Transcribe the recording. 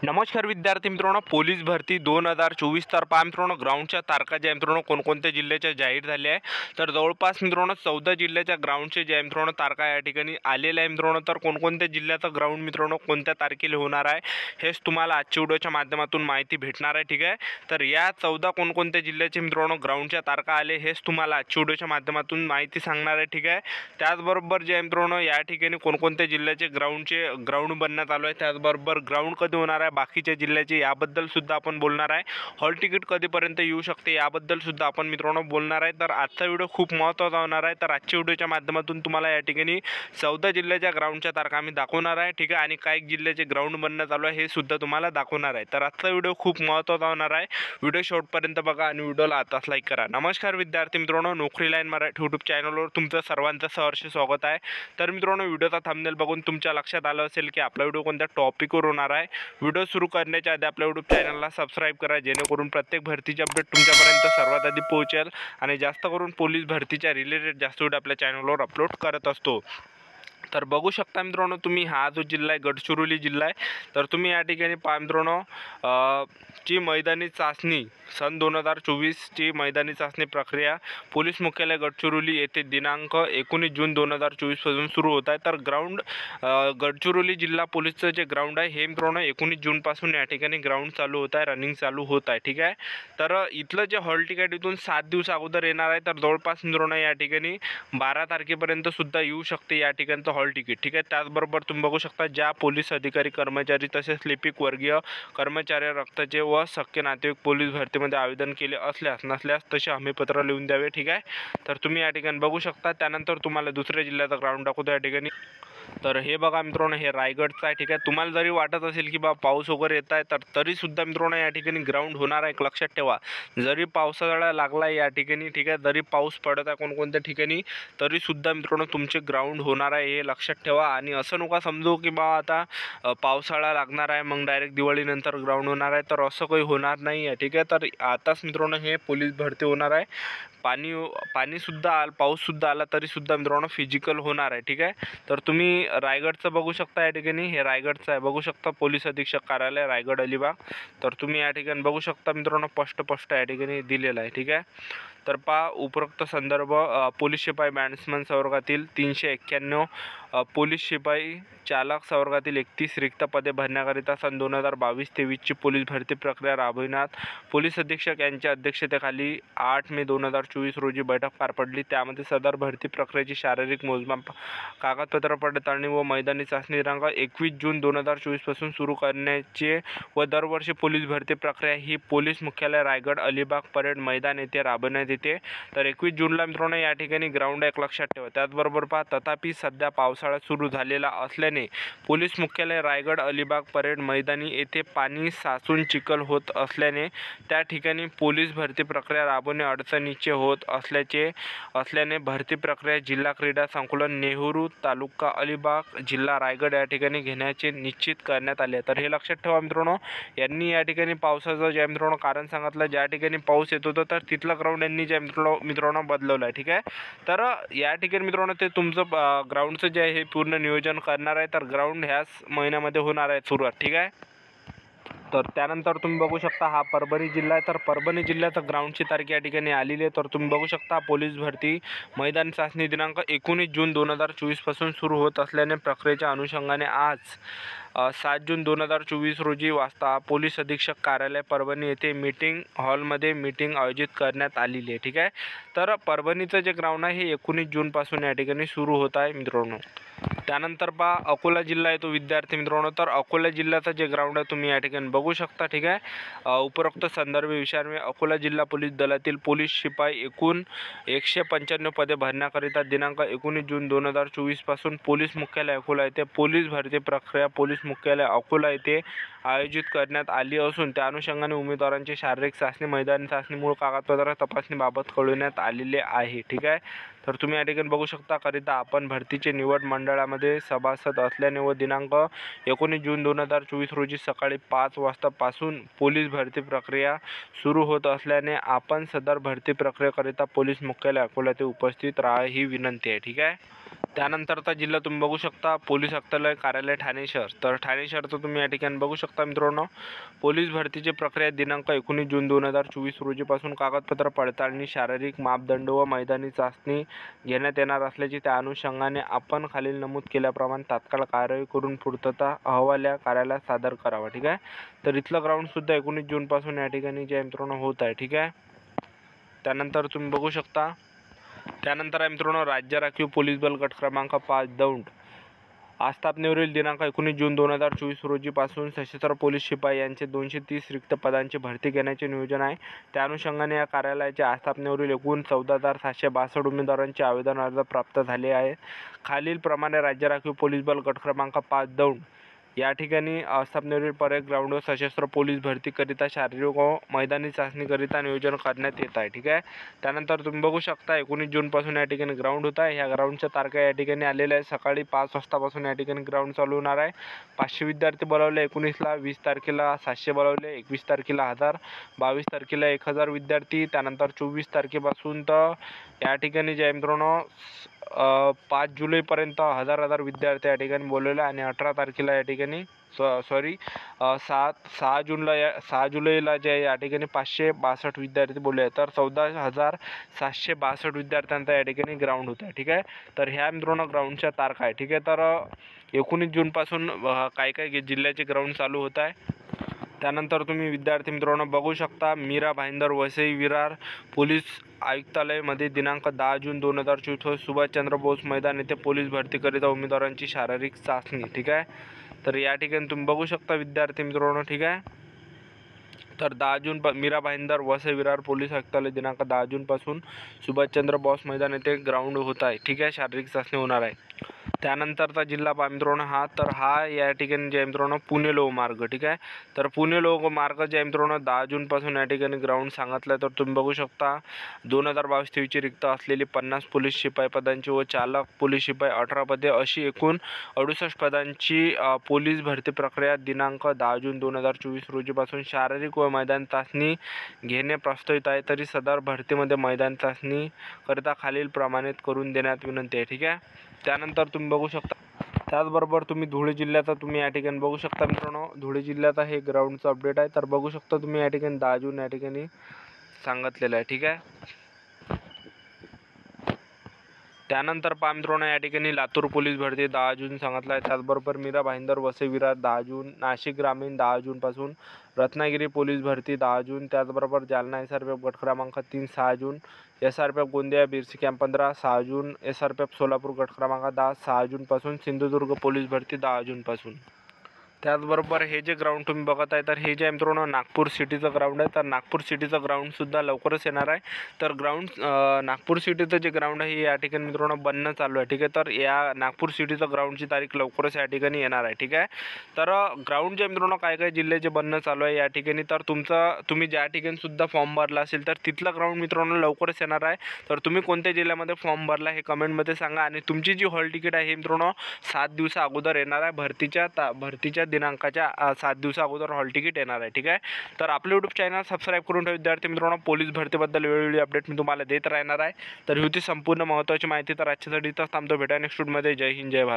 नमस्कार विद्यार्थी मित्रांनो, पोलीस भरती 2024 तर पहा मित्रांनो, ग्राउंडच्या तारखा ज्या मित्रांनो कोणकोणत्या जिल्ह्याच्या जाहीर झाल्या आहे. तर जवळपास मित्रांनो 14 जिल्ह्याच्या ग्राउंडचे ज्या मित्रांनो तारखा या ठिकाणी आलेल्या आहे मित्रांनो. तर कोणकोणत्या जिल्ह्याचं ग्राउंड मित्रांनो कोणत्या तारखेला होणार आहे हेच तुम्हाला आजच्या व्हिडिओच्या माध्यमातून माहिती भेटणार आहे. ठीक आहे, तर या 14 कोणकोणत्या जिल्ह्याचे मित्रांनो ग्राउंडच्या तारखा आले हेच तुम्हाला आजच्या व्हिडिओच्या माध्यमातून माहिती सांगणार आहे. ठीक आहे, त्याचबरोबर जे मित्रांनो या ठिकाणी कोणकोणत्या जिल्ह्याचे ग्राउंड बनण्यात आलो आहे, त्याचबरोबर ग्राउंड कधी होणार आहे बाकीच्या जिल्ह्याचे याबद्दल सुद्धा आपण बोलणार आहे. हॉल तिकीट कधीपर्यंत येऊ शकते याबद्दल सुद्धा आपण मित्रांनो बोलणार आहे. तर आजचा व्हिडिओ खूप महत्त्वाचा होणार आहे. तर आजच्या व्हिडिओच्या माध्यमातून तुम्हाला या ठिकाणी 14 जिल्ह्याच्या ग्राउंडच्या तारखा आम्ही दाखवणार आहे. ठीक आहे, आणि काही जिल्ह्याचे ग्राउंड बनण्यात आलो आहे हे सुद्धा तुम्हाला दाखवणार आहे. तर आजचा व्हिडिओ खूप महत्त्वाचा होणार आहे. व्हिडिओ शेवटपर्यंत बघा आणि व्हिडिओला आताच लाईक करा. नमस्कार विद्यार्थी मित्रांनो, नोकरी लाईन मराठी यूट्यूब चॅनलवर तुमचं सर्वांचं सहर्ष स्वागत आहे. तर मित्रांनो, व्हिडिओचा थंबनेल बघून तुमच्या लक्षात आलं असेल की आपला व्हिडिओ कोणत्या टॉपिकवर होणार आहे. व्हिडिओ सुरू करण्याच्या आधी आपल्या यूट्यूब चॅनलला सबस्क्राईब करा, जेणेकरून प्रत्येक भरतीची अपडेट तुमच्यापर्यंत सर्वात आधी पोहोचेल. आणि जास्त करून पोलीस भरतीच्या रिलेटेड जास्त व्हिडिओ आपल्या चॅनलवर अपलोड करत असतो. तर बघू शकता मित्रांनो तुम्ही, हा जो जिल्हा आहे गडचिरोली जिल्हा आहे. तर तुम्ही या ठिकाणी पहा मित्रांनो, ची मैदानी चाचणी सन 2024 ची मैदानी चाचणी प्रक्रिया पोलीस मुख्यालय गडचिरोली येथे दिनांक 19 जून 2024 पासून सुरू होत आहे. तर ग्राउंड गडचिरोली जिल्हा पोलीसचं जे ग्राउंड आहे हे मित्रांनो 19 जून पासून या ठिकाणी ग्राउंड चालू होत आहे, रनिंग चालू होत आहे. ठीक आहे, तर इथलं जे हॉल तिकीट इथून 7 दिवस अगोदर येणार आहे. तर जवळपास मित्रांनो या ठिकाणी 12 तारखेपर्यंत सुद्धा येऊ शकते या ठिकाणचं हॉल तिकीट. ठीक आहे, त्याचबरोबर तुम्ही बघू शकता ज्या पोलीस अधिकारी कर्मचारी तसेच लिपिक वर्गीय कर्मचारी रक्ताचे व सख्खे नातेवाईक पोलीस भरतीमध्ये आवेदन केले नसल्यास तसे हमीपत्र लिहून द्यावे. ठीक आहे, तर तुम्ही या ठिकाणी बघू शकता. त्यानंतर तुम्हाला दुसऱ्या जिल्ह्याचा ग्राउंड दाखवतो या ठिकाणी. तर हे बघा मित्रांनो, हे रायगडचं आहे. ठीक आहे, तुम्हाला जरी वाटत असेल की बा पाऊस वगैरे येत आहे, तर तरीसुद्धा मित्रांनो या ठिकाणी ग्राउंड होणार आहे. एक लक्षात ठेवा, जरी पावसाळा लागला आहे या ठिकाणी, ठीक आहे, जरी पाऊस पडत आहे कोणकोणत्या ठिकाणी, तरीसुद्धा मित्रांनो तुमचे ग्राउंड होणार आहे हे लक्षात ठेवा. आणि असं नका समजू की बा आता पावसाळा लागणार आहे मग डायरेक्ट दिवाळीनंतर ग्राउंड होणार आहे, तर असं काही होणार नाही आहे. ठीक आहे, तर आताच मित्रांनो हे पोलीस भरती होणार आहे. पाऊससुद्धा आला तरीसुद्धा मित्रांनो फिजिकल होणार आहे. ठीक आहे, तर तुम्ही रायगडचं बघू शकता या ठिकाणी, हे रायगडचं आहे. बघू शकता पोलीस अधीक्षक कार्यालय रायगड अलिबाग. तर तुम्ही या ठिकाणी बघू शकता मित्रांनो स्पष्ट या ठिकाणी दिलेलं आहे. ठीक आहे, तर पहा उपरोक्त संदर्भ पोलीस शिपाई बॅट्समन संवर्गातील 391, पोलीस शिपाई चालक संवर्गातील 31 रिक्त पदे भरण्याकरिता सन 2022-23 ची पोलीस भरती प्रक्रिया राबविण्यात पोलीस अधीक्षक यांच्या अध्यक्षतेखाली 8 मे 2024 रोजी बैठक पार पडली. त्यामध्ये सदर भरती प्रक्रियेची शारीरिक मोजमाप, कागदपत्र पडताळणी व मैदानी चाचणी दिनांक 21 जून 2024 पासून सुरू करण्याचे व दरवर्षी पोलीस भरती प्रक्रिया ही पोलीस मुख्यालय रायगड अलिबाग परेड मैदान येथे राबवण्यात येते. तर 21 जूनला मित्रांनो या ठिकाणी ग्राउंड एक लक्षात ठेवा. त्याचबरोबर पहा, तथापि सध्या पावसाळा सुरू झालेला असल्याने पोलीस मुख्यालय रायगड अलिबाग परेड मैदानी येथे पाणी साचून चिखल होत असल्याने त्या ठिकाणी पोलीस भरती प्रक्रिया राबवणे अडचणीचे होत असल्याने भरती प्रक्रिया जिल्हा क्रीडा संकुलन नेहरू तालुका अलिबाग जिल्हा रायगड या ठिकाणी घेण्याचे निश्चित करण्यात आले. तर हे लक्षात ठेवा मित्रांनो, यांनी या ठिकाणी पावसाचं ज्या मित्रांनो कारण सांगितलं, ज्या ठिकाणी पाऊस येत होता तर तिथलं ग्राउंड यांनी ज्या मित्रांनो बदलवलं आहे. ठीक आहे, तर या ठिकाणी मित्रांनो ते तुमचं ग्राउंडचं जे आहे हे पूर्ण नियोजन करणार आहे. तर ग्राउंड ह्याच महिन्यामध्ये होणार आहे सुरुवात. ठीक आहे, तर त्यानंतर तुम्ही बघू शकता हा परभणी जिल्हा आहे. तर परभणी जिल्ह्याचं ग्राउंडची तारीख या ठिकाणी आलेली आहे. तर तुम्ही बघू शकता पोलीस भरती मैदानी चाचणी दिनांक 19 जून 2024 पासून सुरू होत असल्याने प्रक्रियेच्या अनुषंगाने आज 7 जून 2024 रोजी वाजता पोलीस अधीक्षक कार्यालय परभणी येथे मीटिंग हॉलमध्ये मीटिंग आयोजित करण्यात आलेली आहे. ठीक आहे, तर परभणीचं जे ग्राउंड आहे हे 19 जूनपासून या ठिकाणी सुरू होत आहे मित्रांनो. त्यानंतर पहा अकोला जिल्हा आहे तो विद्यार्थी मित्रांनो. तर अकोला जिल्ह्याचं जे ग्राउंड आहे तुम्ही या ठिकाणी बघू शकता. ठीक आहे, उपरोक्त संदर्भ विचारणे अकोला जिल्हा पोलीस दलातील पोलीस शिपाई एकूण 195 पदे भरण्याकरिता दिनांक 19 जून 2024 पासून पोलीस मुख्यालय अकोला येथे पोलीस भरती प्रक्रिया पोलीस मुख्यालय अकोला येथे आयोजित करण्यात आली असून त्या अनुषंगाने उमेदवारांची शारीरिक चाचणी, मैदानी चाचणी, मूळ कागदपत्र तपासणीबाबत कळविण्यात आलेले आहे. ठीक आहे, तर तुम्ही या ठिकाणी बघू शकता करिता आपण भरतीचे निवड मंडळामध्ये सभासद असल्याने व दिनांक 19 जून 2024 रोजी सकाळी 5 वाजतापासून पोलीस भरती प्रक्रिया सुरू होत असल्याने आपण सदर भरती प्रक्रियेकरिता पोलीस मुख्यालय अकोला येथे उपस्थित राहा ही विनंती आहे. ठीक आहे, त्यानंतरचा जिल्हा तुम्ही बघू शकता पोलीस आयुक्तालय कार्यालय ठाणे शहर. तर ठाणे शहरचं तुम्ही या ठिकाणी बघू शकता मित्रांनो. पोलीस भरतीची प्रक्रिया दिनांक 19 जून 2024 रोजीपासून कागदपत्र पडताळणी, शारीरिक मापदंड व मैदानी चाचणी घेण्यात येणार असल्याची त्या अनुषंगाने आपण खालील नमूद केल्याप्रमाणे तात्काळ कार्यवाही करून पूर्तता अहवाल या कार्यालयात सादर करावा. ठीक आहे. तर इथलं ग्राउंडसुद्धा 19 जूनपासून या ठिकाणी जे मित्रांनो होत आहे. ठीक आहे. त्यानंतर तुम्ही बघू शकता. त्यानंतर आहे मित्रांनो राज्य राखीव पोलीस बल गट क्रमांक 5 दौंड. आस्थापनेवरील दिनांक 19 जून 2024 रोजीपासून सशस्त्र पोलीस शिपाई यांचे 230 रिक्त पदांची भरती घेण्याचे नियोजन आहे. त्या अनुषंगाने या कार्यालयाच्या आस्थापनेवरील एकूण 14,762 उमेदवारांचे आवेदन अर्ज प्राप्त झाले आहेत. खालीलप्रमाणे राज्य राखीव पोलीस बल गट क्रमांक 5 दौंड या ठिकाणी आस्थापनेवरील परेड ग्राउंडवर सशस्त्र पोलीस भरतीकरिता शारीरिक व मैदानी चाचणीकरिता नियोजन करण्यात येत आहे. ठीक आहे. त्यानंतर तुम्ही बघू शकता 19 जूनपासून या ठिकाणी ग्राउंड होत आहे. ह्या ग्राउंडच्या तारखा या ठिकाणी आलेल्या आहेत. सकाळी 5 वाजतापासून या ठिकाणी ग्राउंड चालू होणार आहे. 500 विद्यार्थी बोलावले 19ला, 20 तारखेला 700 बोलावले, 21 तारखेला 1000, 22 तारखेला 1000 विद्यार्थी. त्यानंतर 24 तारखेपासून तर या ठिकाणी जे मित्रांनो 5 जुलैपर्यंत 1000 विद्यार्थी या ठिकाणी बोलवले आणि 18 तारखेला या ठिकाणी 6 जुलैला जे या ठिकाणी 562 विद्यार्थी बोलले. तर 14,762 विद्यार्थ्यांचा या ठिकाणी ग्राउंड होत आहे. ठीक आहे. तर ह्या मित्रांनो ग्राउंडच्या तारखा आहे. ठीक आहे. तर 19 जूनपासून काही जिल्ह्याचे ग्राउंड चालू होत आहे. त्यानंतर तुम्ही विद्यार्थी मित्रांनो बघू शकता मीरा भाईंदर वसई विरार पोलीस आयुक्तालयामध्ये दिनांक 10 जून 2024 सुभाषचंद्र बोस मैदान येथे पोलीस भरतीकरिता उमेदवारांची शारीरिक चाचणी. ठीक आहे. तर या ठिकाणी तुम्ही बघू शकता विद्यार्थी मित्रांनो. ठीक आहे. तर 10 जून मीरा भाईंदर वसई विरार पोलीस आयुक्तालय दिनांक 10 जूनपासून सुभाषचंद्र बोस मैदान येथे ग्राउंड होत आहे. ठीक आहे. शारीरिक चाचणी होणार आहे. त्यानंतरचा जिल्हा पहा मित्रांनो हा या ठिकाणी जे मित्रांनो पुणे लोहमार्ग. ठीक आहे. तर पुणे लोहमार्ग जे मित्रांनो 10 जूनपासून या ठिकाणी ग्राउंड सांगितलं आहे. तर तुम्ही बघू शकता 2022-23 रिक्त असलेली 50 पोलीस शिपाई पदांची व चालक पोलीस शिपाई 18 पदे अशी एकूण 68 पदांची पोलीस भरती प्रक्रिया दिनांक 10 जून 2024 रोजीपासून शारीरिक व मैदान चाचणी घेणे प्रस्तावित आहे. तरी सदर भरतीमध्ये मैदान चाचणी करिता खालील प्रमाणित करून देण्यात विनंती आहे. ठीक आहे. त्यानंतर तुम्ही बघू शकता. त्याचबरोबर तुम्ही धुळे जिल्ह्याचा तुम्ही या ठिकाणी बघू शकता मित्रांनो. धुळे जिल्ह्याचा हे ग्राउंडचं अपडेट आहे. तर बघू शकता तुम्ही या ठिकाणी 10 जून या ठिकाणी सांगितलेलं आहे. ठीक आहे. त्यानंतर पहा मित्रांनो या ठिकाणी लातूर पोलीस भरती 10 जून सांगितलं आहे. त्याचबरोबर मीरा भाईंदर वसई विरार 10 जून, नाशिक ग्रामीण 10 जूनपासून, रत्नागिरी पोलीस भरती 10 जून, त्याचबरोबर जालना SRPF गट क्रमांक 3 6 जून, SRPF गोंदिया बिरसी कॅम्प 15 6 जून, SRPF सोलापूर गट क्रमांक 10 6 जूनपासून, सिंधुदुर्ग पोलीस भरती 10 जूनपासून. त्याचबरोबर हे जे ग्राउंड तुम्ही बघत आहे तर हे जे मित्रांनो नागपूर सिटीचं ग्राउंड आहे. तर नागपूर सिटीचं ग्राउंडसुद्धा लवकरच येणार आहे. तर नागपूर सिटीचं जे ग्राउंड आहे या ठिकाणी मित्रांनो बनणं चालू आहे. ठीक आहे. तर या नागपूर सिटीचं ग्राउंडची तारीख लवकरच या ठिकाणी येणार आहे. ठीक आहे. तर ग्राउंड जे मित्रांनो काय जिल्ह्याचे बनणं चालू आहे या ठिकाणी. तर तुम्ही ज्या ठिकाणी सुद्धा फॉर्म भरला असेल तर तिथलं ग्राउंड मित्रांनो लवकरच येणार आहे. तर तुम्ही कोणत्या जिल्ह्यामध्ये फॉर्म भरला हे कमेंटमध्ये सांगा. आणि तुमची जी हॉल तिकीट आहे हे मित्रांनो 7 दिवसा अगोदर येणार आहे. भरतीच्या दिनांकाच्या 7 दिवसा अगोदर हॉल तिकीट येणार आहे. ठीक आहे. तर आपलं यूट्यूब चॅनल सबस्क्राईब करून ठेवा विद्यार्थी मित्रांनो. पोलीस भरतीबद्दल वेळोवेळी अपडेट मी तुम्हाला देत राहणार आहे. तर ही होती संपूर्ण महत्त्वाची माहिती. तर आजच्यासाठी इथंच थांबतो. भेटा नेक्स्ट व्हिडिओमध्ये. जय हिंद जय भारत.